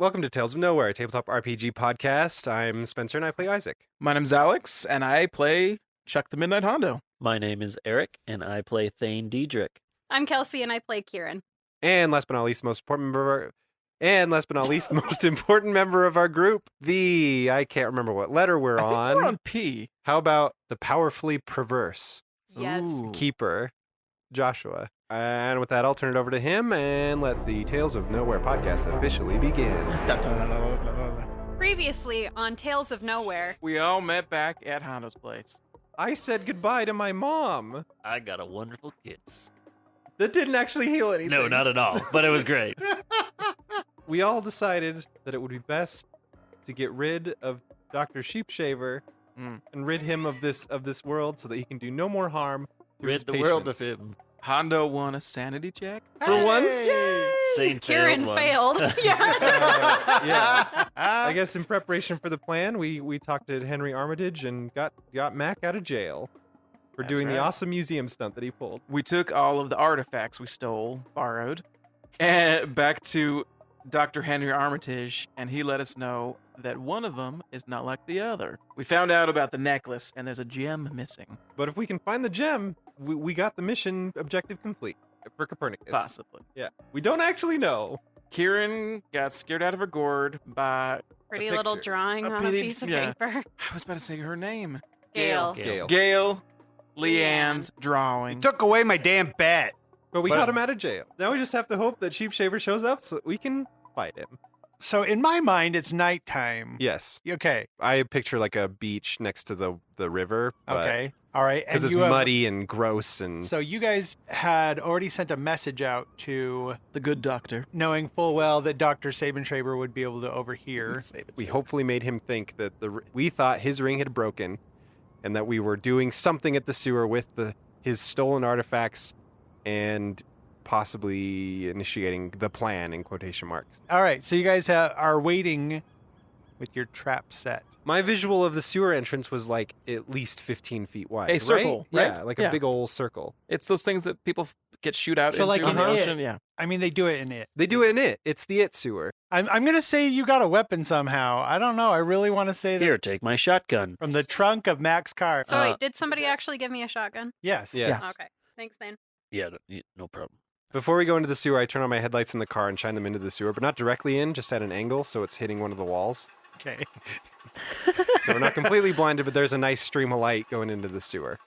Welcome to Tales of Nowhere, a tabletop RPG podcast. I'm Spencer and I play Isaac. My name's Alex, and I play Chuck the Midnight Hondo. My name is Eric, and I play Thane Diedrich. I'm Kelsey, and I play Kieran. And last but not least, the most important member of our group, I can't remember what letter we're I think on. we're on P. How about the powerfully perverse Yes. Ooh. keeper, Joshua? And with that, I'll turn it over to him and let the Tales of Nowhere podcast officially begin. Previously on Tales of Nowhere, We all met back at Hondo's place. I said goodbye to my mom. I got a wonderful kiss. That didn't actually heal anything. No, not at all, but it was great. We all decided that it would be best to get rid of Dr. Sheepshaver and rid him of this world so that he can do no more harm to his Rid the world of patients. him. Hondo won a sanity check. For once? Thane Kieran one. failed. Yeah. Yeah. I guess in preparation for the plan, we talked to Henry Armitage and got Mac out of jail for That's doing the right. awesome museum stunt that he pulled. We took all of the artifacts we stole, borrowed, and back to Dr. Henry Armitage, and he let us know that one of them is not like the other. We found out about the necklace, and there's a gem missing. But if we can find the gem, we got the mission objective complete for Copernicus. Possibly. Yeah. We don't actually know. Kieran got scared out of her gourd by... Pretty A little picture. drawing A on a pretty- piece of yeah. paper. I was about to say her name. Gail. Gail. Gail Leanne's drawing. Took away my damn bet. But we But- got him out of jail. Now we just have to hope that Sheepshaver shows up so that we can fight him. So in my mind, it's nighttime. Yes. Okay. I picture like a beach next to the river. Okay. All right. Because it's you have- muddy and gross and So you guys had already sent a message out to The good doctor. knowing full well that Dr. Sabentraber would be able to overhear. we hopefully made him think that we thought his ring had broken and that we were doing something at the sewer with his stolen artifacts and possibly initiating the plan in quotation marks. All right. So you guys are waiting with your trap set. My visual of the sewer entrance was like at least 15 feet wide. A circle, right? Yeah, like a Yeah. big old circle. It's those things that people get shoot out So, into like in the in It. ocean. Yeah. I mean, they do it in it. They do it in it. It's the it sewer. I'm going to say you got a weapon somehow. I don't know. I really want to say that Here, take my shotgun. from the trunk of Mac's car. So wait, did somebody actually give me a shotgun? Yes. Yes. Okay. Thanks, then. Yeah, no problem. Before we go into the sewer, I turn on my headlights in the car and shine them into the sewer, but not directly in, just at an angle, so it's hitting one of the walls. Okay. So we're not completely blinded, but there's a nice stream of light going into the sewer.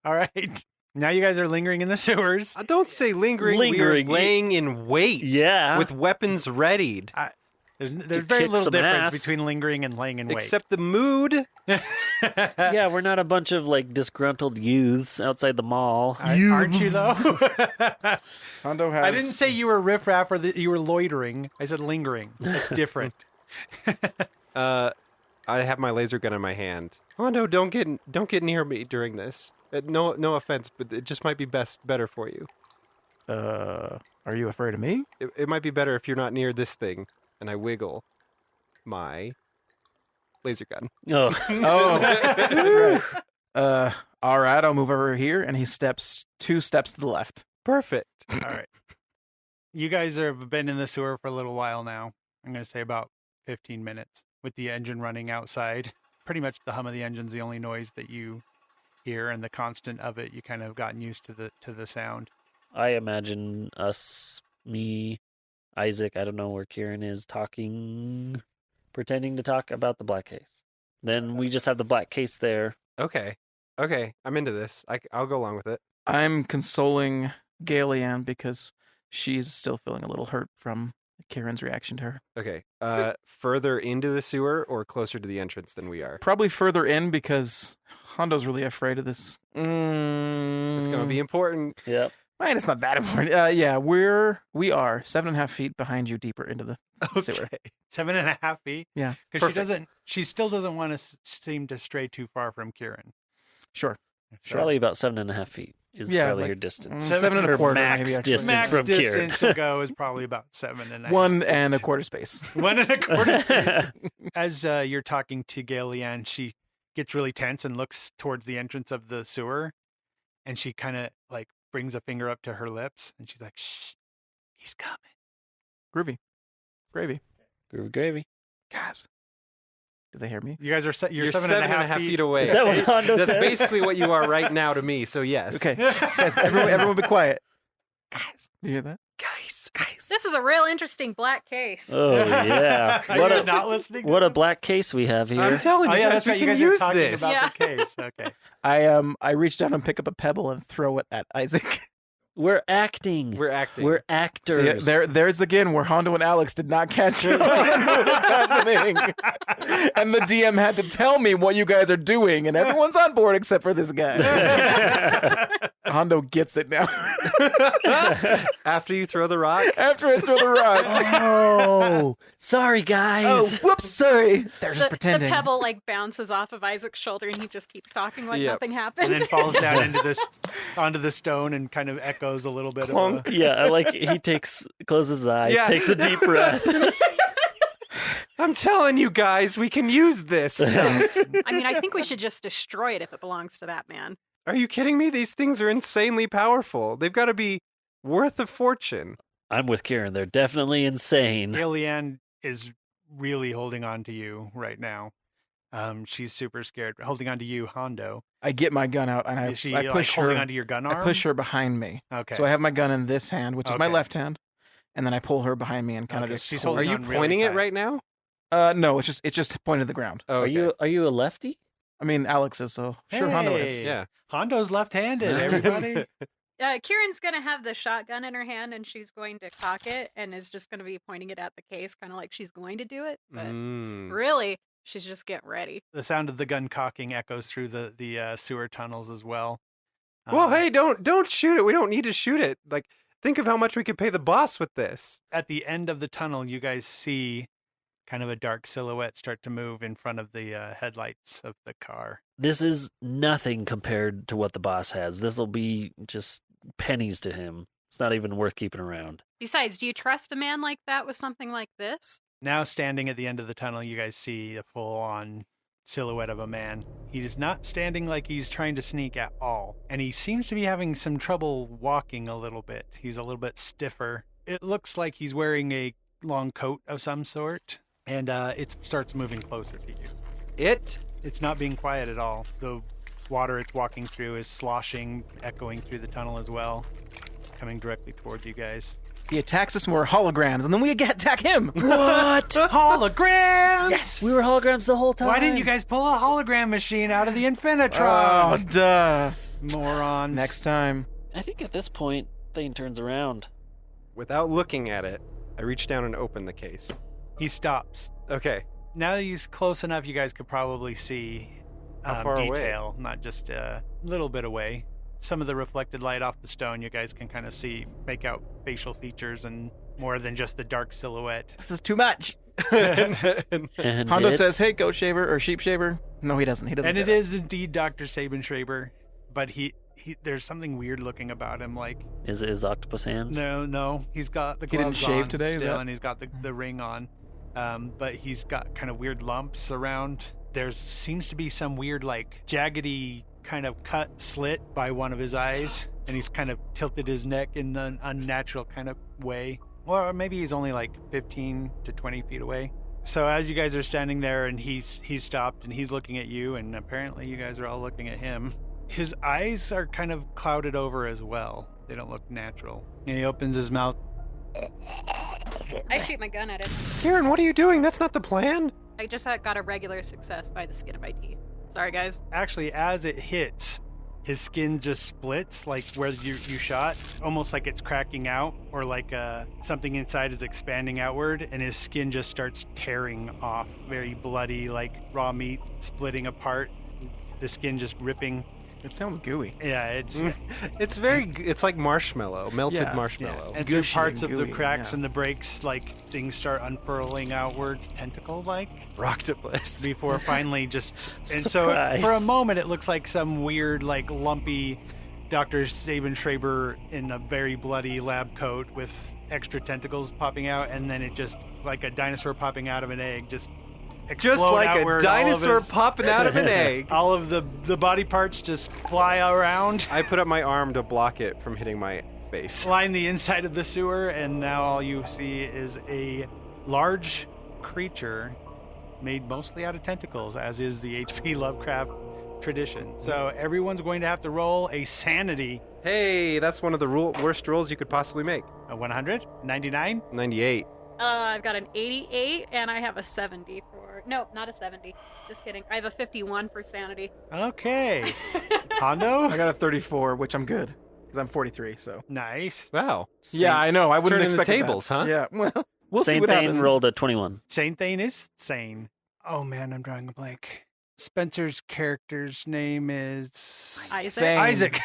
All right. Now you guys are lingering in the sewers. Don't say lingering. Lingering. We are laying in wait. Yeah. With weapons readied. There's To very kick little some difference ass. between lingering and laying in wait. Except the mood. Yeah, we're not a bunch of like disgruntled youths outside the mall. Aren't you though? Hondo has. I didn't say you were riffraff or that you were loitering. I said lingering. It's different. I have my laser gun in my hand. Oh no! Don't get near me during this. No offense, but it just might be better for you. Are you afraid of me? It might be better if you're not near this thing. And I wiggle my laser gun. Oh, Oh. Right. All right. I'll move over here, and he steps 2 steps to the left. Perfect. All right. You guys have been in the sewer for a little while now. I'm going to say about 15 minutes with the engine running outside. Pretty much the hum of the engine's the only noise that you hear, and the constant of it, you kind of gotten used to the sound. I imagine us, me, Isaac, I don't know where Kieran is, pretending to talk about the black case. Then we just have the black case there. Okay. I'm into this. I'll go along with it. I'm consoling Galeanne because she's still feeling a little hurt from Kieran's reaction to her. Okay. Further into the sewer or closer to the entrance than we are? Probably further in because Hondo's really afraid of this. It's going to be important. Yep. Man, it's not that important. Yeah, we are 7.5 feet behind you, deeper into the sewer. Okay. 7.5 feet? Yeah. Because Perfect. she still doesn't want to seem to stray too far from Kieran. Sure. So- Probably about 7.5 feet is Yeah, probably like, her distance. 7 Her 1/4 max maybe, actually. distance Max from Kieran. distance to go is probably about 7.5. 1 1/4 space. 1.25 space. As you're talking to Gail Leanne, she gets really tense and looks towards the entrance of the sewer, and she kind of like brings a finger up to her lips, and she's like, "Shh, he's coming." Groovy. Gravy. Gravy. Guys, do they hear me? You guys are you're You're 7.5 feet away. Is that what Hondo That's says? basically what you are right now to me. So yes. Okay, guys, everyone be quiet. Guys, you hear that? Guys. This is a real interesting black case. Oh yeah. Are What you a not listening? to what a them? black case we have here. I'm telling Oh you yeah, guys, that's we right. You can guys are use talking this. about Yeah. the case. Okay. I reach down and pick up a pebble and throw it at Isaac. We're acting. We're acting. We're See, actors. there's again where Hondo and Alex did not catch on what's happening, and the DM had to tell me what you guys are doing, and everyone's on board except for this guy. Hondo gets it now. After you throw the rock. After I throw the rock. Oh, sorry guys. Oh, whoops, sorry. They're just The pretending. pebble like bounces off of Isaac's shoulder, and he just keeps talking like Yep. nothing happened. And then falls down into this onto the stone and kind of echoes a little bit Clunk. of Yeah, I like he closes his eyes, Yeah. takes a deep breath. I'm telling you guys, we can use this stuff. I mean, I think we should just destroy it if it belongs to that man. Are you kidding me? These things are insanely powerful. They've got to be worth a fortune. I'm with Kieran. They're definitely insane. Leanne is really holding on to you right now. She's super scared. Holding on to you, Hondo. I get my gun out and Is she I like, push holding her. onto your gun arm? I push her behind me. Okay. So I have my gun in this hand, which is my Okay. left hand, and then I pull her behind me and kind of Okay, just. she's hold Are holding you on really pointing it tight. right now? No, it's just pointed to the ground. Oh, Are you a lefty? I mean, Alex is, so sure Hondo is. Hey. Yeah. Hondo's left-handed, everybody. Kieran's gonna have the shotgun in her hand, and she's going to cock it, and is just gonna be pointing it at the case, kind of like she's going to do it. But Mm. really, she's just getting ready. The sound of the gun cocking echoes through the sewer tunnels as well. Well, Um, hey, don't shoot it. We don't need to shoot it. Like, think of how much we could pay the boss with this. At the end of the tunnel, you guys see kind of a dark silhouette start to move in front of the headlights of the car. This is nothing compared to what the boss has. This will be just pennies to him. It's not even worth keeping around. Besides, do you trust a man like that with something like this? Now, standing at the end of the tunnel, you guys see a full-on silhouette of a man. He is not standing like he's trying to sneak at all, and he seems to be having some trouble walking a little bit. He's a little bit stiffer. It looks like he's wearing a long coat of some sort, and it starts moving closer to you. It's not being quiet at all. The water it's walking through is sloshing, echoing through the tunnel as well, coming directly towards you guys. He attacks us when we're holograms, and then we attack him. What? Holograms! Yes! We were holograms the whole time. Why didn't you guys pull a hologram machine out of the Oh, Infinitron? duh. Morons. Next time. I think at this point, Thane turns around. Without looking at it, I reach down and open the case. He stops. Okay. Now that he's close enough, you guys could probably see How far away? detail, not just a little bit away. Some of the reflected light off the stone, you guys can kind of see, make out facial features and more than just the dark silhouette. This is too much. And Hondo it's- says, "Hey, goat shaver or sheep shaver." No, he doesn't. He doesn't. And say it that. is indeed Dr. Sabin Schreiber, but he there's something weird looking about him. Like, Is it his octopus hands? no, he's got the He didn't gloves shave on today, is still, that- and he's got the ring on. But he's got kind of weird lumps around. There seems to be some weird, like, jaggedy kind of cut slit by one of his eyes, and he's kind of tilted his neck in an unnatural kind of way. Or maybe he's only like 15 to 20 feet away. So as you guys are standing there, and he's stopped, and he's looking at you, and apparently you guys are all looking at him. His eyes are kind of clouded over as well. They don't look natural. And he opens his mouth. I shoot my gun at it. Karen, what are you doing? That's not the plan. I just got a regular success by the skin of my teeth. Sorry, guys. Actually, as it hits, his skin just splits, like where you shot, almost like it's cracking out, or like something inside is expanding outward, and his skin just starts tearing off, very bloody, like raw meat splitting apart, the skin just ripping. It sounds gooey. Yeah, it's It's like marshmallow, melted Yeah, marshmallow. and through Gushy parts and of the gooey, cracks yeah. and the breaks, like things start unfurling outward, tentacle-like. Rocktopus. Before finally just and Surprise. so for a moment it looks like some weird like lumpy Dr. Sabin Schreiber in a very bloody lab coat with extra tentacles popping out, and then it just like a dinosaur popping out of an egg just Just explode like outward, a dinosaur all of his- popping out of an egg. all of the body parts just fly around, I put up my arm to block it from hitting my face. line the inside of the sewer, and now all you see is a large creature made mostly out of tentacles, as is the H.P. Lovecraft tradition. So everyone's going to have to roll a sanity. Hey, that's one of the worst rolls you could possibly make. A 100? 99? 98. I've got an 88 and I have a 70 for. No, not a 70. Just kidding. I have a 51 for sanity. Okay. Hondo? I got a 34, which I'm good because I'm 43. So Nice. Wow. yeah, I know. I it's wouldn't turning the expect tables, that. huh? Yeah. Well, we'll see Saint what Thane happens. rolled a 21. Saint Thane is sane. Oh man, I'm drawing a blank. Spencer's character's name is Isaac. Thane. Isaac.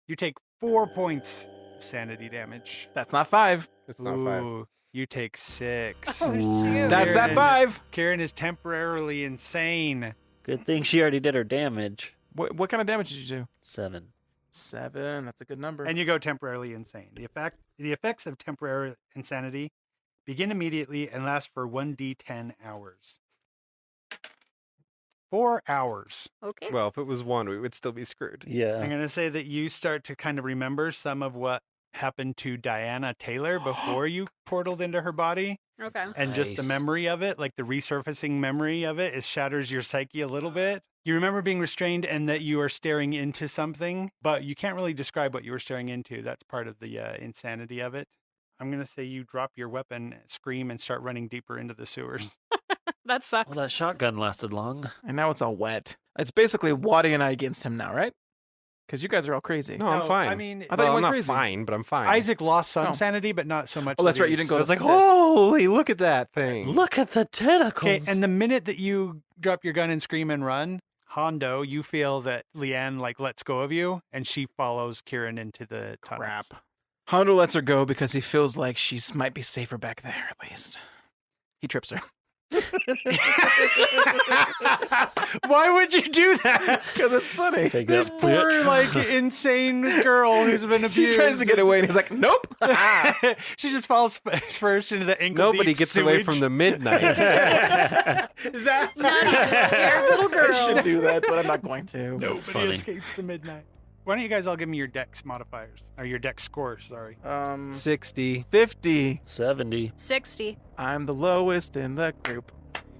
You take 4 points of sanity damage. That's not 5. It's not 5. Ooh, you take 6. Oh, shoot. That's that Karen. 5. Karen is temporarily insane. Good thing she already did her damage. What kind of damage did you do? 7. 7. That's a good number. And you go temporarily insane. The effects of temporary insanity begin immediately and last for 1d10 hours. 4 hours. Okay. Well, if it was 1, we would still be screwed. I'm Yeah. going to say that you start to kind of remember some of what happened to Diana Taylor before you portaled into her body. Okay. And just the Nice. memory of it, like the resurfacing memory of it, shatters your psyche a little bit. You remember being restrained and that you are staring into something, but you can't really describe what you were staring into. That's part of the insanity of it. I'm going to say you drop your weapon, scream, and start running deeper into the sewers. That sucks. Well, that shotgun lasted long. And now it's all wet. It's basically Waddy and I against him now, right? Because you guys are all crazy. No, I'm No, fine. I mean, I thought well, you I'm went not crazy. fine, but I'm fine. Isaac lost some Oh. sanity, but not so much. Oh, that's that right, he you didn't I go was to like, fifth. holy, look at that thing. Look at the tentacles. Okay, and the minute that you drop your gun and scream and run, Hondo, you feel that Leanne lets go of you, and she follows Kieran into the tunnels. Crap. Hondo lets her go because he feels like she might be safer back there, at least. He trips her. Why would you do that? Because it's funny. Take This that, poor, bitch. insane girl who's been abused. She tries to get away, and he's like, nope. She just falls first into the ankle Nobody deep gets away sewage. from the midnight. Is that Not even scared little I girls. should do that, but I'm not going to. Nobody funny. escapes the midnight. Why don't you guys all give me your dex modifiers or your dex scores? Sorry. 60. 50. 70. 60. I'm the lowest in the group.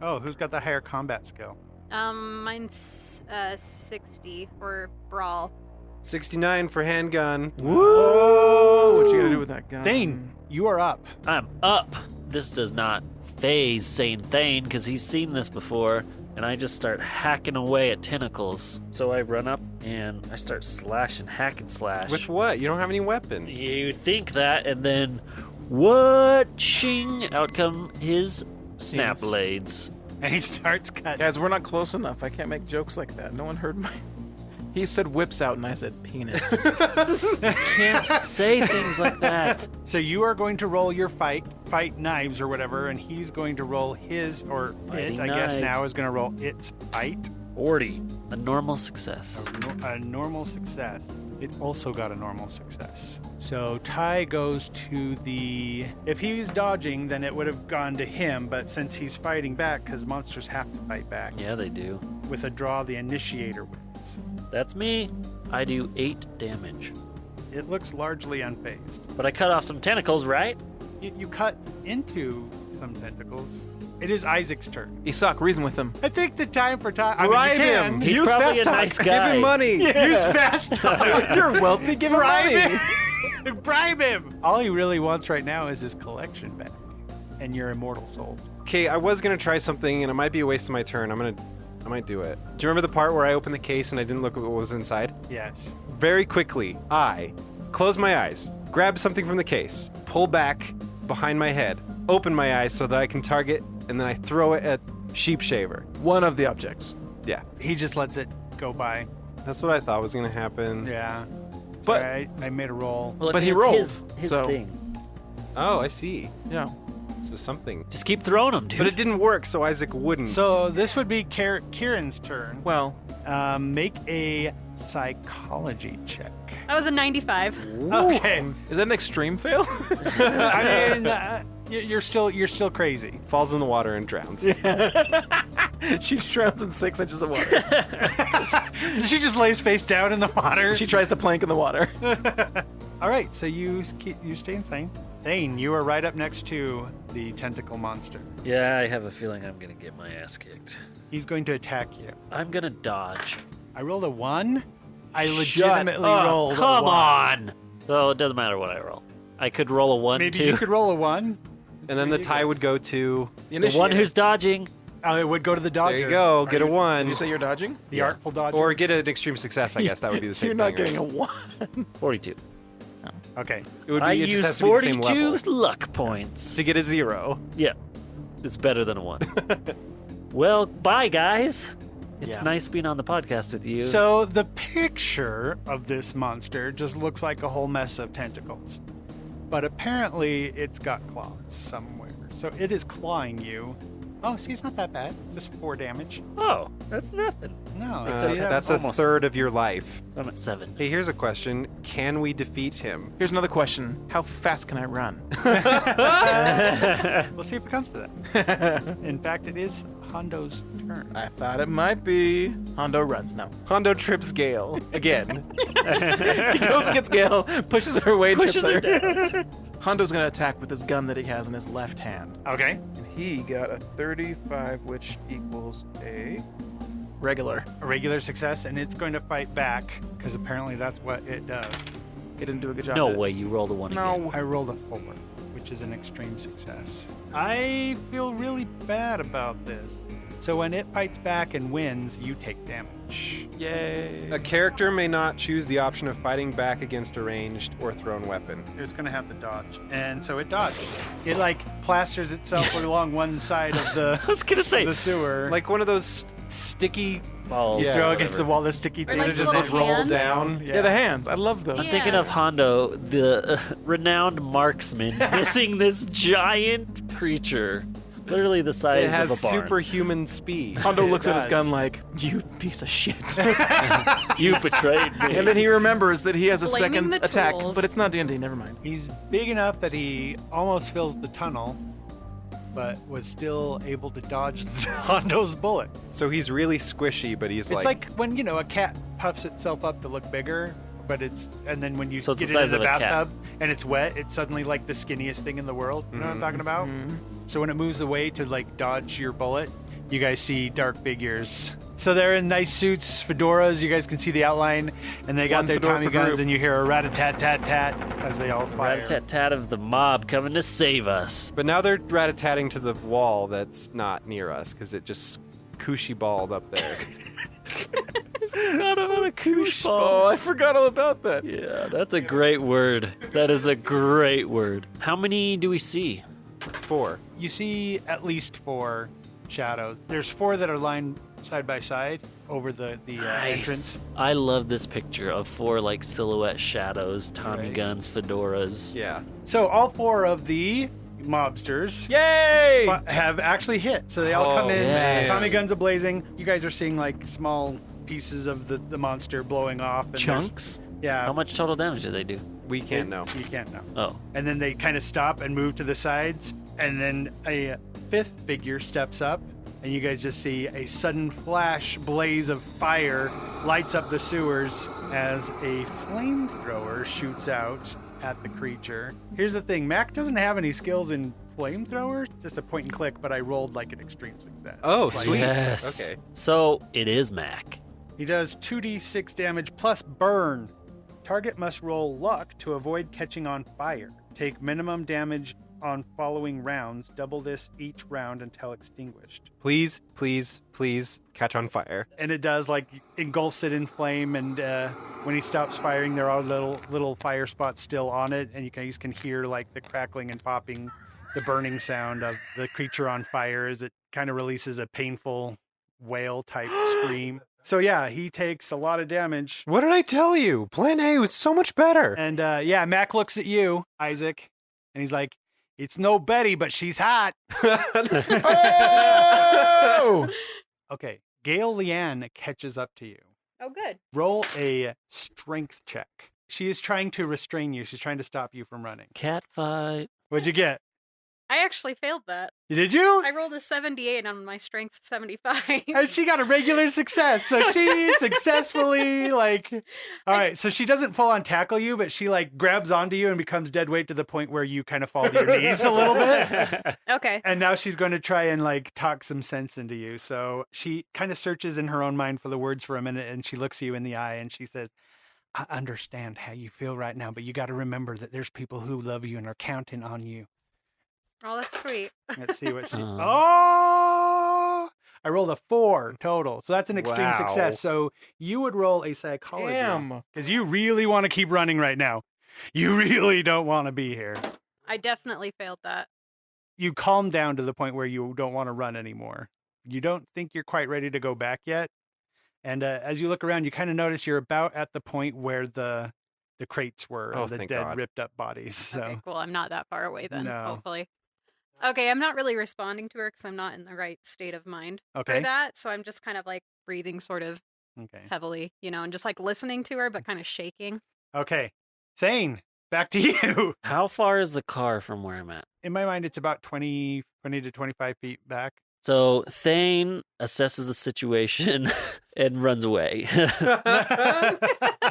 Oh, who's got the higher combat skill? Mine's 60 for brawl. 69 for handgun. Whoa! What you gonna do with that gun? Thane, you are up. I'm up. This does not phase Saint Thane because he's seen this before. And I just start hacking away at tentacles. So I run up and I start slashing, hack and slash. With what? You don't have any weapons. You think that, and then what? Shing! Out come his snap Penis. blades. And he starts cutting. Guys, we're not close enough. I can't make jokes like that. No one heard my. He said whips out, and I said penis. Can't say things like that. So you are going to roll your fight knives or whatever, and he's going to roll his or Fighting it. I guess now knives. is going to roll its fight. 40. A normal success. A normal success. It also got a normal success. So Ty goes to the. If he's dodging, then it would have gone to him. But since he's fighting back, because monsters have to fight back, Yeah, they do. with a draw, the initiator wins. That's me. I do 8 damage. It looks largely unfazed. But I cut off some tentacles, right? You cut into some tentacles. It is Isaac's turn. Isak, reason with him. I think the time for Ty. I Bribe mean, you can. him. He's Use probably fast a talk. nice Give guy. him money. Use fast talk. You're wealthy. Give him Bribe money. him. Bribe him. All he really wants right now is his collection back and your immortal souls. Okay, I was gonna try something, and it might be a waste of my turn. I might do it. Do you remember the part where I opened the case and I didn't look at what was inside? Yes. Very quickly, I close my eyes, grab something from the case, pull back behind my head, open my eyes so that I can target, and then I throw it at Sheep Shaver. One of the objects. Yeah, He just lets it go by. that's what I thought was gonna happen. Yeah. But- Sorry, I made a roll. Well, I But mean, he it's rolled, his so- thing. Oh, I see. Yeah. So something. Just keep throwing them, dude. But it didn't work, so Isaac wouldn't. So this would be Kieran's turn. Well, Make a psychology check. That was a 95. Okay. is that an extreme fail? I mean, you're still crazy. falls in the water and drowns. She drowns in 6 inches of water. She just lays face down in the water. She tries to plank in the water. All right, so you stay insane. Thane, you are right up next to the tentacle monster. Yeah, I have a feeling I'm gonna get my ass kicked. He's going to attack you. I'm gonna dodge. I rolled a 1. I Shut legitimately up. rolled a Come 1. on! So it doesn't matter what I roll. I could roll a 1, Maybe too. you could roll a 1. And then the tie would go to. The The one who's dodging. Oh, it would go to the dodger. There you go. Get a Did 1. you say you're dodging? The Yeah. artful dodger. Or get an extreme success, I guess. That would be the same You're thing. not getting right? a 1. 42. Okay. It would be, I it just used has to be the same 42 level. luck points. To get a 0. Yeah. It's better than a 1. Well, bye, guys. It's Yeah. nice being on the podcast with you. So the picture of this monster just looks like a whole mess of tentacles. But apparently it's got claws somewhere. So it is clawing you. Oh, see, it's not that bad. Just 4 damage. Oh, that's nothing. No, okay. That's almost- a third of your life. So I'm at 7. Hey, here's a question. Can we defeat him? Here's another question. How fast can I run? We'll see if it comes to that. In fact, it is Hondo's turn. I thought it might be. Hondo runs. No. Hondo trips Gale again. He goes and gets Gale, pushes her away, and Pushes trips her her. Hondo's going to attack with his gun that he has in his left hand. Okay. And he got a 35, which equals a regular. A regular success, and it's going to fight back, because apparently that's what it does. He didn't do a good job. No at it. way, you rolled a 1 again. No. I rolled a 4, which is an extreme success. I feel really bad about this. So when it fights back and wins, you take damage. Yay. A character may not choose the option of fighting back against a ranged or thrown weapon. It's going to have to dodge. And so it dodged. It like plasters itself along one side of the, I was gonna say, the sewer. Like one of those sticky. balls. you yeah, throw whatever. against the wall, the sticky Or thing. like They just little they roll hands. down. Yeah, the hands. I love those. I'm Yeah. thinking of Hondo, the renowned marksman, missing this giant creature, literally the size It has of a barn. superhuman speed. Hondo It looks at his does. gun like, you piece of shit. You betrayed me. And then he remembers that he has a Blaming second the attack, tools. but it's not D&D, never mind. He's big enough that he almost fills the tunnel, but was still able to dodge Hondo's bullet. So he's really squishy, but he's It's like when, a cat puffs itself up to look bigger, but and then when you So it's get the it size in the of a cat. bathtub and it's wet, it's suddenly like the skinniest thing in the world. You know what I'm talking about? So when it moves away to like dodge your bullet, you guys see dark figures. So they're in nice suits, fedoras. You guys can see the outline, and they got One their fedora Tommy per guns, group. and you hear a rat-a-tat-tat-tat as they all fire. Rat-a-tat-tat of the mob coming to save us. But now they're rat-a-tatting to the wall that's not near us because it just cushy balled up there. Got him on a koosh Oh, ball. I forgot all about that. Yeah, that's a great word. That is a great word. How many do we see? 4. You see at least 4 shadows. There's 4 that are lined side by side over the entrance. I love this picture of 4 like silhouette shadows, Tommy Right. guns, fedoras. Yeah. So all 4 of the mobsters Yay! have actually hit. So they all come in, yes. Tommy guns a-blazing. You guys are seeing like small pieces of the monster blowing off. And there's- Chunks? Yeah. How much total damage do they do? We can't know. You can't know. Oh, And then they kind of stop and move to the sides. And then a 5th figure steps up. And you guys just see a sudden flash blaze of fire lights up the sewers as a flamethrower shoots out at the creature. Here's the thing, Mac doesn't have any skills in flamethrower, just a point and click, but I rolled like an extreme success. Oh, Like, sweet. yes. Okay. So it is Mac. He does 2d6 damage plus burn. Target must roll luck to avoid catching on fire. Take minimum damage on following rounds. Double this each round until extinguished. Please, please, please catch on fire. And it does like engulfs it in flame, and when he stops firing, there are little fire spots still on it, and you guys can hear like the crackling and popping, the burning sound of the creature on fire as it kind of releases a painful wail type scream. So yeah, he takes a lot of damage. What did I tell you? Plan A was so much better. And yeah, Mac looks at you, Isaac, and he's like, "It's no Betty, but she's hot." Oh! Okay, Gail Leanne catches up to you. Oh, good. Roll a strength check. She is trying to restrain you. She's trying to stop you from running. Cat fight. What'd you get? I actually failed that. Did you? I rolled a 78 on my strength 75. And she got a regular success. So she successfully all right. So she doesn't full on tackle you, but she grabs onto you and becomes dead weight to the point where you kind of fall to your knees a little bit. Okay. And now she's going to try and talk some sense into you. So she kind of searches in her own mind for the words for a minute, and she looks you in the eye and she says, I understand how you feel right now, but you got to remember that there's people who love you and are counting on you. Oh, that's sweet. Let's see what she. Oh. Oh, I rolled a 4 total, so that's an extreme Wow. success. So you would roll a psychology Damn. because you really want to keep running right now. You really don't want to be here. I definitely failed that. You calm down to the point where you don't want to run anymore. You don't think you're quite ready to go back yet. And as you look around, you kind of notice you're about at the point where the crates were, Oh, the thank dead, God. ripped up bodies. So Okay, cool. I'm not that far away then, No. hopefully. Okay, I'm not really responding to her because I'm not in the right state of mind for okay, that. So I'm just kind of breathing sort of okay, heavily, and just listening to her, but kind of shaking. okay. Thane, back to you. How far is the car from where I'm at? In my mind, it's about 20 to 25 feet back. So Thane assesses the situation and runs away.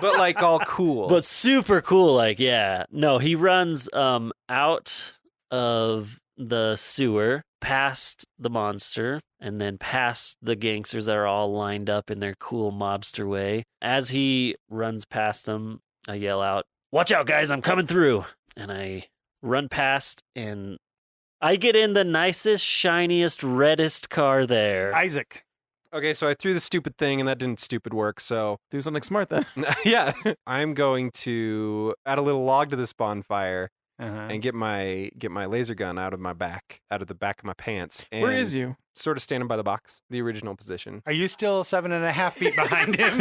But all cool. But super cool, yeah. No, he runs out of the sewer, past the monster, and then past the gangsters that are all lined up in their cool mobster way. As he runs past them, I yell out, "Watch out, guys, I'm coming through!" And I run past, and I get in the nicest, shiniest, reddest car there. Isaac. Okay, so I threw the stupid thing, and that didn't stupid work. So Do something smart then. yeah, I'm going to add a little log to this bonfire Uh-huh. and get my laser gun out of the back of my pants. And Where is you? Sort of standing by the box, the original position. Are you still 7.5 feet behind him?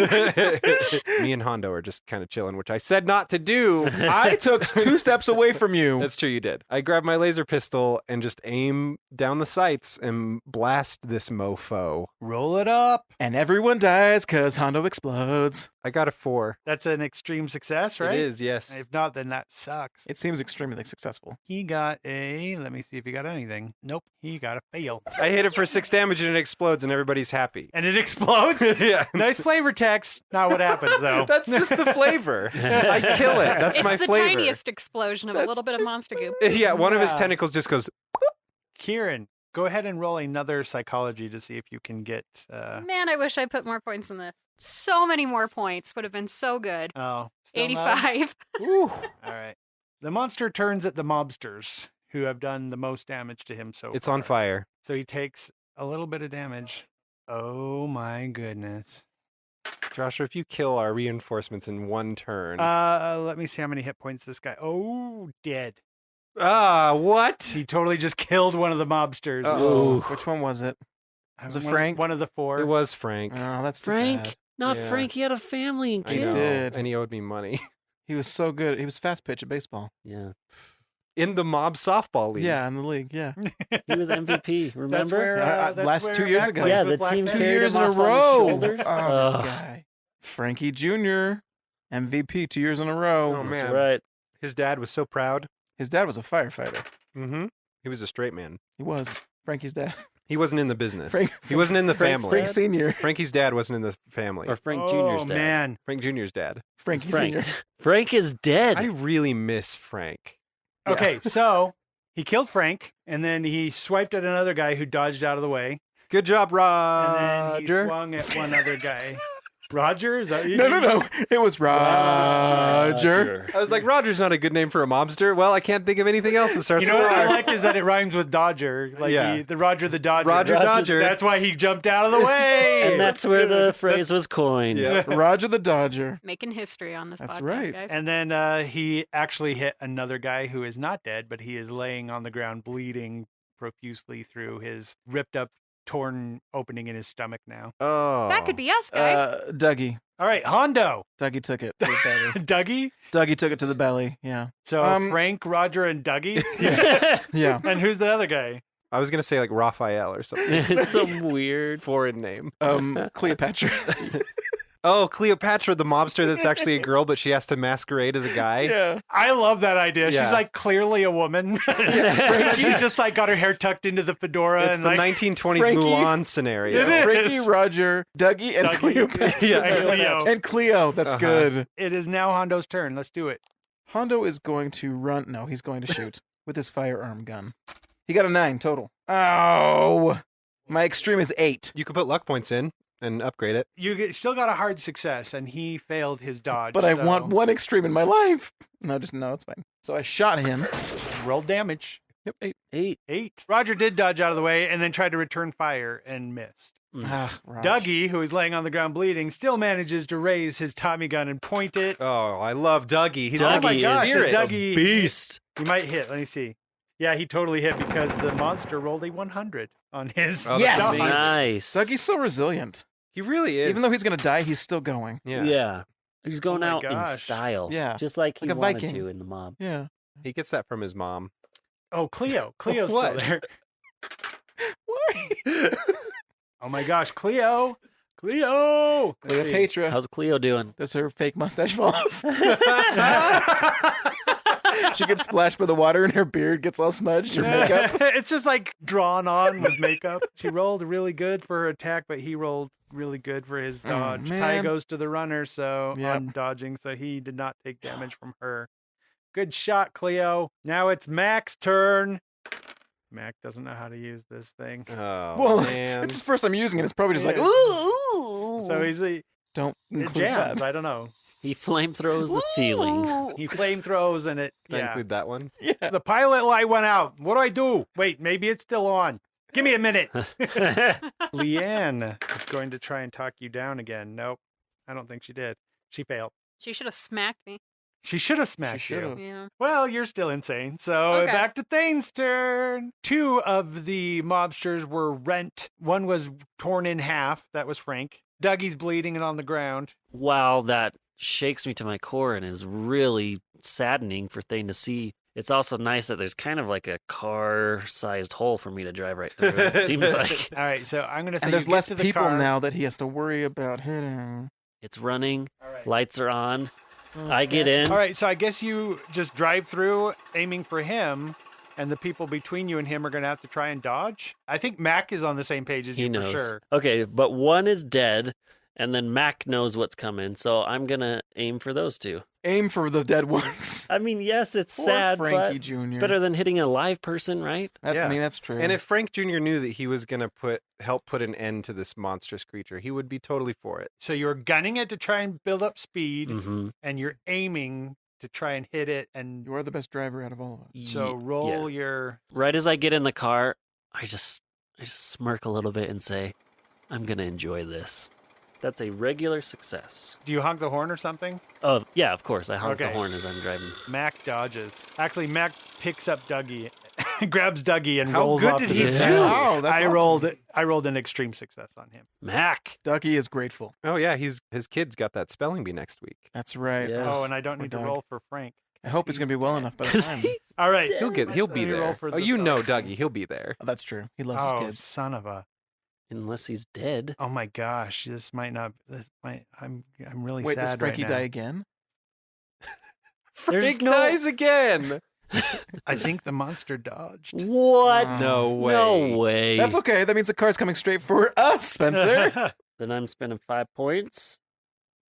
Me and Hondo are just kind of chilling, which I said not to do. I took 2 steps away from you. That's true, you did. I grab my laser pistol and just aim down the sights and blast this mofo. Roll it up. And everyone dies because Hondo explodes. I got a 4. That's an extreme success, right? It is, yes. If not, then that sucks. It seems extremely successful. He got let me see if he got anything. Nope, he got a fail. I hit it for 6 damage and it explodes and everybody's happy. And it explodes? Yeah. Nice flavor text. Not what happens, though. That's just the flavor. I kill it. That's It's my the flavor. tiniest explosion of a little bit of monster goop. Yeah, one of his Yeah. tentacles just goes. Kieran, go ahead and roll another psychology to see if you can get... Man, I wish I put more points in this. So many more points would have been so good. Oh, still not? 85. All right. The monster turns at the mobsters, who have done the most damage to him so It's far. on fire. So he takes a little bit of damage. Oh my goodness. Joshua, if you kill our reinforcements in one turn. Let me see how many hit points this guy... Oh, dead. What? He totally just killed one of the mobsters. Uh-oh. Which one was it? Was it One- Frank? One of the 4. It was Frank. Oh, that's too Frank? bad. Not Yeah. Frank. He had a family and I kids. know. did. And he owed me money. He was so good. He was fast pitch at baseball. Yeah. In the mob softball league. Yeah, in the league. Yeah. He was MVP, remember? That's where, that's that's last 2 where years Mac ago. plays Yeah, with the Black team Men. 2 carried years him in a off on his row. shoulders. Oh, this Ugh. guy. Frankie Jr., MVP 2 years in a row. Oh, man. That's right. His dad was so proud. His dad was a firefighter. Mm-hmm. He was a straight man. He was. Frankie's dad. He wasn't in the business. Frank- he wasn't in the Frank, family. Frank Sr. Frankie's dad wasn't in the family. Or Frank Oh, Jr.'s dad. man. Frank Jr.'s dad. It's Frankie Frank. Sr. Frank is dead. I really miss Frank. Yeah. Okay, so he killed Frank, and then he swiped at another guy who dodged out of the way, Good job, and then he Roger. swung at one other guy. Roger? Is that what you No. It was Roger. I was like, Roger's not a good name for a mobster. Well, I can't think of anything else that starts You know with what I R. like is that it rhymes with Dodger. Like Yeah. the Roger the Dodger. Roger Dodger. That's why he jumped out of the way. and that's where the phrase was coined. Yeah. Roger the Dodger. Making history on this That's podcast, right. guys. And then he actually hit another guy who is not dead, but he is laying on the ground bleeding profusely through his ripped up, torn opening in his stomach now. Oh. That could be us, guys. Dougie. All right, Hondo. Dougie took it to the belly. Dougie. Dougie took it to the belly. Yeah. So Frank, Roger, and Dougie. Yeah. And who's the other guy? I was going to say like Raphael or something. Some weird. Foreign name. Cleopatra. Oh, Cleopatra, the mobster that's actually a girl, but she has to masquerade as a guy. Yeah. I love that idea. Yeah. She's like clearly a woman. She's just like got her hair tucked into the fedora. It's and the like, 1920s Frankie- Mulan scenario. It is. Frankie, Roger, Dougie, and Dougie. Cleopatra. Yeah, and Cleo. And Cleo. That's Uh-huh. good. It is now Hondo's turn. Let's do it. Hondo is going to run. No, he's going to shoot with his firearm gun. He got a 9 total. Oh. My extreme is 8. You could put luck points in and upgrade it. Still got a hard success, and he failed his dodge. But I so want 1 extreme in my life. No, it's fine. So I shot him. roll damage. Yep, 8. 8. 8. Roger did dodge out of the way and then tried to return fire and missed. Ah, Raj. Dougie, who is laying on the ground bleeding, still manages to raise his Tommy gun and point it. Oh, I love Dougie. He's Dougie Oh my is gosh, spirit. Dougie. Beast. He might hit. Let me see. Yeah, he totally hit because the monster rolled a 100 on his. Oh, that's Yes! amazing. Nice. Dougie's so resilient. He really is. Even though he's going to die, he's still going. yeah. He's going my out in gosh. style. Yeah. Just like he Like a wanted Viking. to in the mob. Yeah. He gets that from his mom. Oh, Cleo. Cleo's still What? there. Why? Oh my gosh, Cleo. Cleo. Let's see. Cleopatra. How's Cleo doing? Does her fake mustache fall off? She gets splashed by the water and her beard gets all smudged. Her makeup. It's just like drawn on with makeup. She rolled really good for her attack, but he rolled really good for his dodge. Tie man. goes to the runner, so Yep. on dodging, so he did not take damage from her. Good shot, Cleo. Now it's Mac's turn. Mac doesn't know how to use this thing. Oh, Well, man. it's his first time using it. It's probably just like, Yeah. ooh. So he Don't it include jams. that. I don't know. He flame throws the ceiling. He flame throws and it. Can I Yeah. include that one? Yeah. The pilot light went out. What do I do? Wait, maybe it's still on. Give me a minute. Leanne is going to try and talk you down again. Nope. I don't think she did. She failed. She should have smacked me. She should have smacked She you. should've. Yeah. Well, you're still insane. So Okay. back to Thane's turn. 2 of the mobsters were rent. One was torn in half. That was Frank. Dougie's bleeding and on the ground. Wow, that shakes me to my core and is really saddening for Thane to see. It's also nice that there's kind of like a car-sized hole for me to drive right through. It seems like All right, so I'm going to say And there's you get less to the people car. now that he has to worry about hitting. it's running, All right. lights are on. Oh, I get in. All right, so I guess you just drive through aiming for him, and the people between you and him are going to have to try and dodge. I think Mac is on the same page as He you knows. for sure. Okay, but one is dead, and then Mac knows what's coming, so I'm gonna aim for those 2. Aim for the dead ones. I mean, yes, it's Poor sad, Frankie but Jr. it's better than hitting a live person, right? Yeah. I mean, that's true. And if Frank Jr. knew that he was going to help put an end to this monstrous creature, he would be totally for it. So you're gunning it to try and build up speed, Mm-hmm. and you're aiming to try and hit it. And you are the best driver out of all of us. so roll your. Right as I get in the car, I just smirk a little bit and say, "I'm gonna enjoy this." That's a regular success. Do you honk the horn or something? Oh yeah, of course. I honk the Okay. horn as I'm driving. Mac dodges. Actually, Mac picks up Dougie, grabs Dougie, and How rolls good off did to he the do? side. Oh, that's I awesome. rolled an extreme success on him. Mac. Ducky is grateful. Oh, yeah, his kid's got that spelling bee next week. That's right. Yeah. Oh, and I don't Poor need to Doug. roll for Frank. I hope it's going to be well enough by the 'Cause time. he's All right. dead. He'll be Let me roll there. for Oh, the you know dog. Dougie. He'll be there. Oh, that's true. He loves Oh, his kids. son of a! Unless he's dead. Oh my gosh, this might not. This might. I'm really Wait, sad does Frankie right now. die again? There's Frank no- dies again. I think the monster dodged. What? No way. No way. That's okay. That means the car's coming straight for us, Spencer. Then I'm spending 5 points.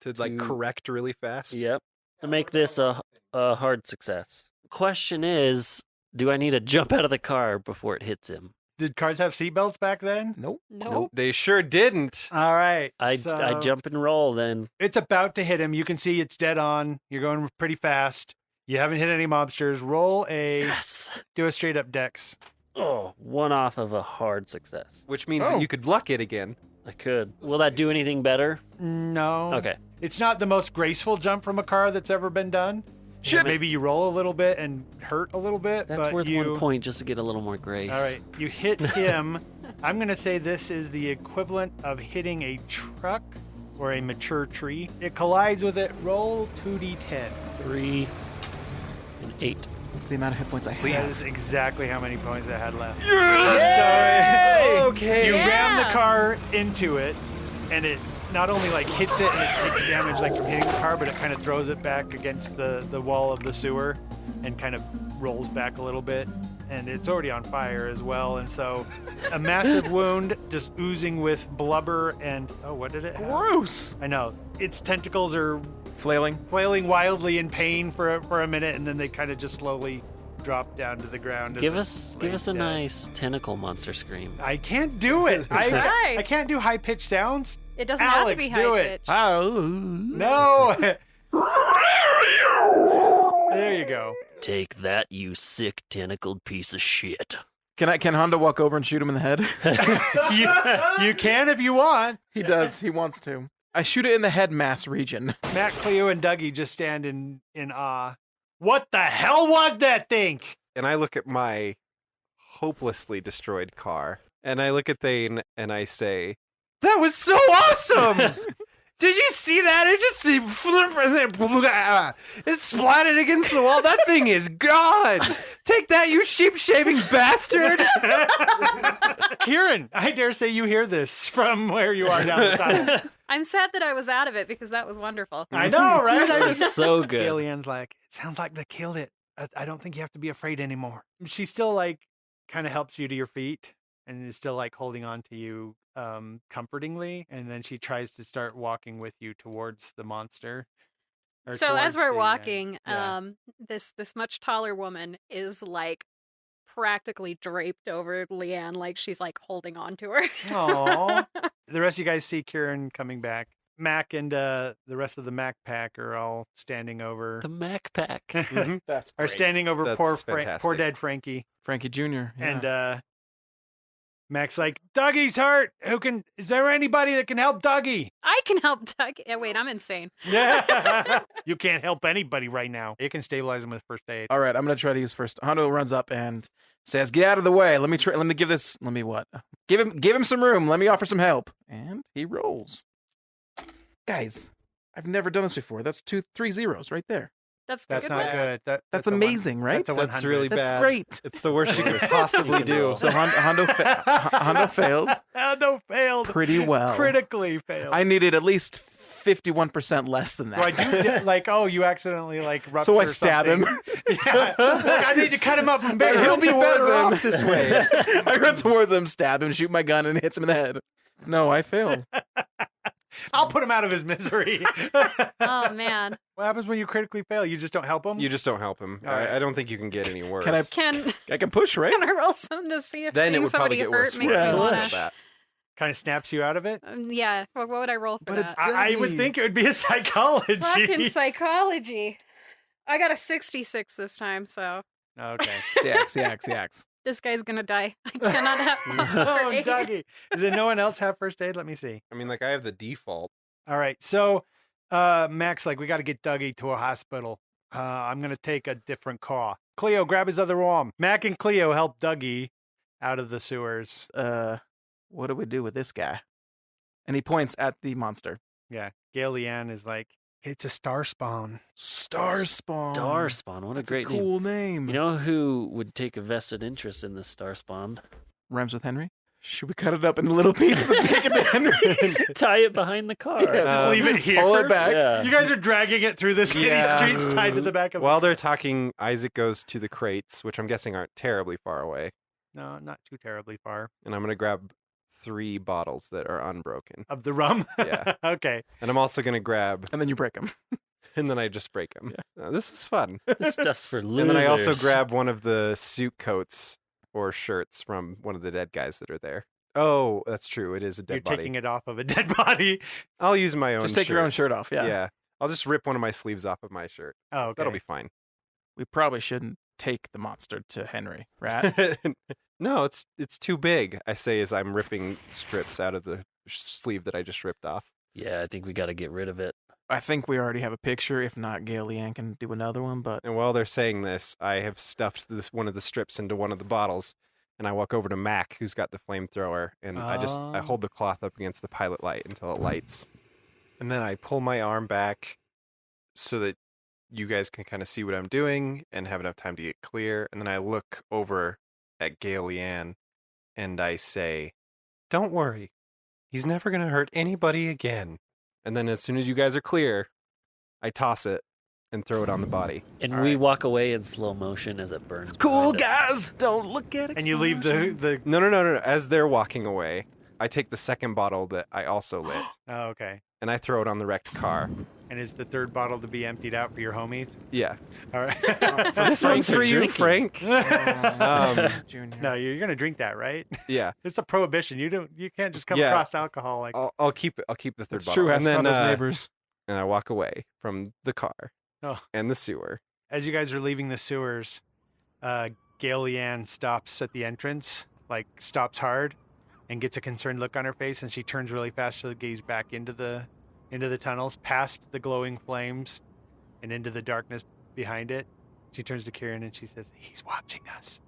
To like To- correct really fast. Yep. To make this a hard success. Question is, do I need to jump out of the car before it hits him? Did cars have seatbelts back then? Nope. Nope. They sure didn't. All right. I so jump and roll then. It's about to hit him. You can see it's dead on. You're going pretty fast. You haven't hit any mobsters. Roll a. Yes. Do a straight up dex. Oh, one off of a hard success. Which means Oh. that you could luck it again. I could. Will that do anything better? No. Okay. It's not the most graceful jump from a car that's ever been done. Shit. Maybe you roll a little bit and hurt a little bit. That's but worth you, 1 point just to get a little more grace. All right. You hit him. I'm going to say this is the equivalent of hitting a truck or a mature tree. It collides with it. Roll 2d10. 3 and 8. That's the amount of hit points I have. That is exactly how many points I had left. Yay! So, Okay. you ram the Yeah. car into it, and it not only like hits it and it takes damage like from hitting the car, but it kind of throws it back against the wall of the sewer and kind of rolls back a little bit. And it's already on fire as well. And so a massive wound just oozing with blubber and, oh, what did it have? Gross. I know. Its tentacles are Flailing. wildly in pain for a minute, and then they kind of just slowly drop down to the ground. Give as it us lays a dead. nice tentacle monster scream. I can't do it. Try. I can't do high-pitched sounds. It doesn't Alex, have to be do high it. pitch. No. There you go. Take that, you sick tentacled piece of shit. Can Honda walk over and shoot him in the head? You can if you want. He does. He wants to. I shoot it in the head mass region. Matt, Cleo, and Dougie just stand in awe. What the hell was that thing? And I look at my hopelessly destroyed car, and I look at Thane, and I say, "That was so awesome! Did you see that? It just flip and then it splatted against the wall. That thing is gone. Take that, you sheep-shaving bastard!" Kieran, I dare say you hear this from where you are down the tunnel. I'm sad that I was out of it because that was wonderful. I know, right? That was so good. Gillian's like, it sounds like they killed it. I don't think you have to be afraid anymore. She still like kind of helps you to your feet and is still like holding on to you comfortingly, and then she tries to start walking with you towards the monster. Or So as towards we're the, walking, yeah. this much taller woman is like practically draped over Leanne, like she's like holding on to her. Aw. The rest of you guys see Kieran coming back. Mac and the rest of the Mac pack are all standing over. The Mac Pack. Mhm. That's Are standing over That's poor fantastic. dead Frankie. Frankie Jr. Yeah. And Mac's like, Dougie's hurt. Is there anybody that can help Dougie? I can help Doug. Wait, I'm insane. Yeah. You can't help anybody right now. You can stabilize him with first aid. All right, I'm gonna try to use first. Hondo runs up and says, "Get out of the way. Let me give him some room. Let me offer some help." And he rolls. Guys, I've never done this before. That's 3 zeros right there. That's That's good not one. good. That's a one- amazing, right? That's a That's 100. really That's bad. great. It's the worst you could possibly do. So Hondo failed Hondo failed. pretty well. Critically failed. I needed at least 51% less than that. So I do like, oh, you accidentally like rupture So I stab something. him. Yeah. Like, I need to cut him up and I he'll run be towards better him off this way. I run towards him, stab him, shoot my gun, and it hits him in the head. No, I failed. I'll put him out of his misery. Oh man. What happens when you critically fail? You just don't help him? You just don't help him. All right. I don't think you can get any worse. Can I- Can I can push, right? can I roll some to see if Then it seeing would probably somebody get hurt worse. makes Yeah, me I wanna? wish. that. Kind of snaps you out of it? Yeah. What would I roll for But that? it's I would Dougie. think it would be a psychology. Fucking psychology. I got a 66 this time, so Okay. Yaks. this guy's gonna die. I cannot have Oh, first aid. Dougie. Does no one else have first aid? Let me see. I mean, like, I have the default. All right. So Mac's like, we got to get Dougie to a hospital. I'm going to take a different car. Cleo, grab his other arm. Mac and Cleo help Dougie out of the sewers. What do we do with this guy? And he points at the monster. Yeah. Gail Leanne is like, it's a star spawn. Starspawn. Starspawn. What a That's great a cool name. name. You know who would take a vested interest in this Starspawn? Rhymes with Henry. Should we cut it up into little pieces and take it to Henry? Tie it behind the car. Yeah, Just leave it here. Pull it back. Yeah. You guys are dragging it through the city Yeah. streets tied to the back of While they're talking, Isaac goes to the crates, which I'm guessing aren't terribly far away. No, not too terribly far. And I'm going to grab 3 bottles that are unbroken. Of the rum? Yeah. Okay. And I'm also going to grab, And then you break him. and then I just break them. This is fun. This stuff's for losers. And then I also grab one of the suit coats or shirts from one of the dead guys that are there. Oh, that's true. It is a dead You're body. taking it off of a dead body. I'll use my own Just take your own shirt off. Yeah. Yeah. I'll just rip one of my sleeves off of my shirt. Oh, okay. That'll be fine. We probably shouldn't take the monster to Henry, right? No, it's too big, I say as I'm ripping strips out of the sleeve that I just ripped off. Yeah, I think we got to get rid of it. I think we already have a picture. If not, Gail Leanne can do another one. But And while they're saying this, I have stuffed one of the strips into one of the bottles, and I walk over to Mac, who's got the flamethrower, and I Oh. hold the cloth up against the pilot light until it lights. And then I pull my arm back so that you guys can kind of see what I'm doing and have enough time to get clear. And then I look over at Gail Leanne and I say, "Don't worry. He's never going to hurt anybody again." And then as soon as you guys are clear, I toss it and throw it on the body. And All we right. walk away in slow motion as it burns. Cool, behind us. guys! Don't look at it. And you leave the No. As they're walking away, I take the second bottle that I also lit, Oh, okay. and I throw it on the wrecked car. And is the third bottle to be emptied out for your homies? Yeah. All right. This one's are for you, drinking. Frank. Junior. No, you're gonna drink that, right? Yeah. It's a prohibition. You can't just come Yeah. across alcohol like. I'll keep it. I'll keep the third It's bottle. true. And Ask then Condo's neighbors. and I walk away from the car Oh. and the sewer. As you guys are leaving the sewers, Gail Leanne stops at the entrance, like stops hard, and gets a concerned look on her face, and she turns really fast to gaze back into the tunnels, past the glowing flames, and into the darkness behind it. She turns to Kieran and she says, "He's watching us."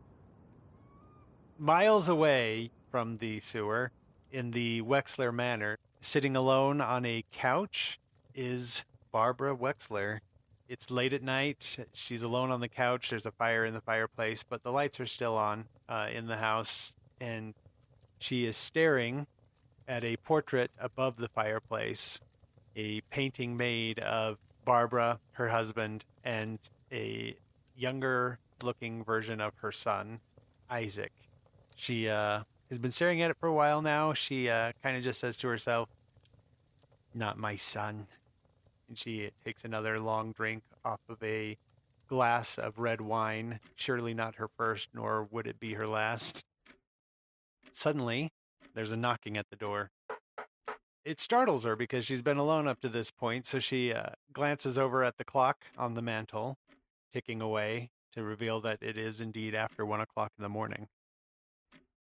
Miles away from the sewer, in the Wexler Manor, sitting alone on a couch, is Barbara Wexler. It's late at night. She's alone on the couch. There's a fire in the fireplace, but the lights are still on in the house, and she is staring at a portrait above the fireplace, a painting made of Barbara, her husband, and a younger-looking version of her son, Isaac. She has been staring at it for a while now. She kind of just says to herself, "Not my son." And she takes another long drink off of a glass of red wine. Surely not her first, nor would it be her last. Suddenly, there's a knocking at the door. It startles her because she's been alone up to this point, so she glances over at the clock on the mantle, ticking away to reveal that it is indeed after 1 o'clock in the morning.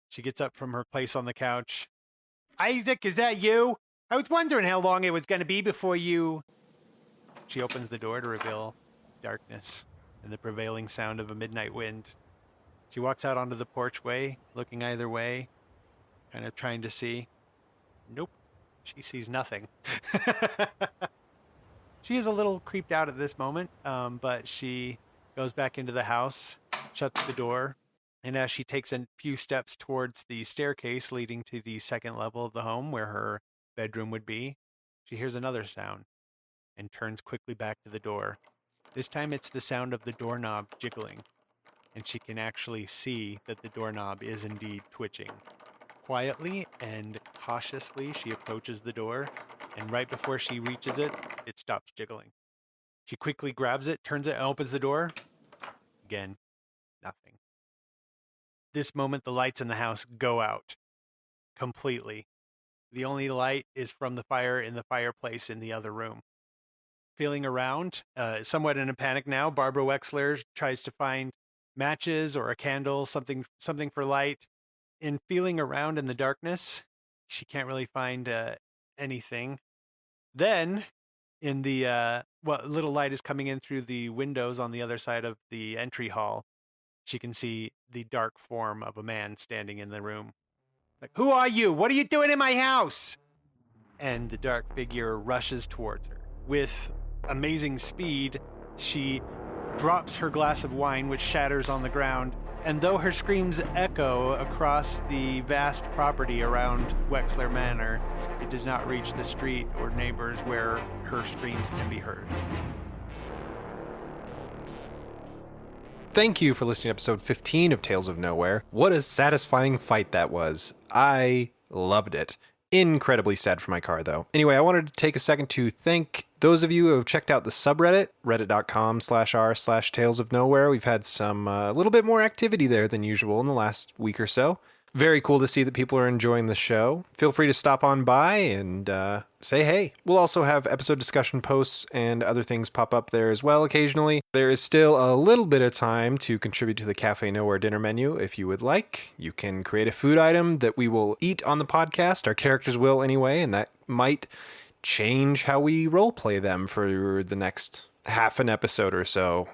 She gets up from her place on the couch. "Isaac, is that you? I was wondering how long it was going to be before you..." She opens the door to reveal darkness and the prevailing sound of a midnight wind. She walks out onto the porchway, looking either way, kind of trying to see. Nope, she sees nothing. She is a little creeped out at this moment, but she goes back into the house, shuts the door, and as she takes a few steps towards the staircase leading to the second level of the home where her bedroom would be, she hears another sound and turns quickly back to the door. This time it's the sound of the doorknob jiggling, and she can actually see that the doorknob is indeed twitching. Quietly and cautiously, she approaches the door, and right before she reaches it, it stops jiggling. She quickly grabs it, turns it, and opens the door. Again, nothing. This moment, the lights in the house go out completely. The only light is from the fire in the fireplace in the other room. Feeling around, somewhat in a panic now, Barbara Wexler tries to find matches or a candle, something for light. In feeling around in the darkness, she can't really find anything. Then, in the little light is coming in through the windows on the other side of the entry hall. She can see the dark form of a man standing in the room. Like, "Who are you? What are you doing in my house?" And the dark figure rushes towards her. With amazing speed, she drops her glass of wine, which shatters on the ground. And though her screams echo across the vast property around Wexler Manor, it does not reach the street or neighbors where her screams can be heard. Thank you for listening to episode 15 of Tales of Nowhere. What a satisfying fight that was. I loved it. Incredibly sad for my car, though. Anyway, I wanted to take a second to thank those of you who have checked out the subreddit, reddit.com/r/Tales of Nowhere. We've had some a little bit more activity there than usual in the last week or so. Very cool to see that people are enjoying the show. Feel free to stop on by and say hey. We'll also have episode discussion posts and other things pop up there as well occasionally. There is still a little bit of time to contribute to the Cafe Nowhere dinner menu if you would like. You can create a food item that we will eat on the podcast. Our characters will anyway, and that might change how we roleplay them for the next half an episode or so.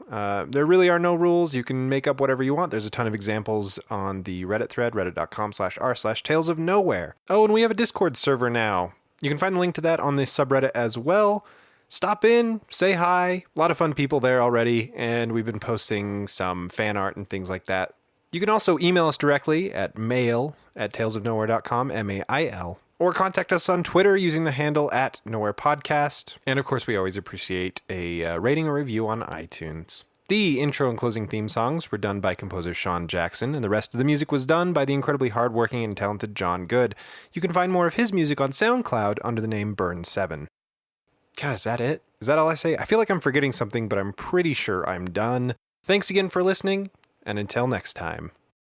There really are no rules. You can make up whatever you want. There's a ton of examples on the Reddit thread, reddit.com/r/Tales of Nowhere. Oh, and we have a Discord server now. You can find the link to that on the subreddit as well. Stop in, say hi. A lot of fun people there already, and we've been posting some fan art and things like that. You can also email us directly at mail@talesofnowhere.com, mail, or contact us on Twitter using the handle @NowherePodcast. And of course, we always appreciate a rating or review on iTunes. The intro and closing theme songs were done by composer Sean Jackson, and the rest of the music was done by the incredibly hardworking and talented John Good. You can find more of his music on SoundCloud under the name Burn7. God, is that it? Is that all I say? I feel like I'm forgetting something, but I'm pretty sure I'm done. Thanks again for listening, and until next time.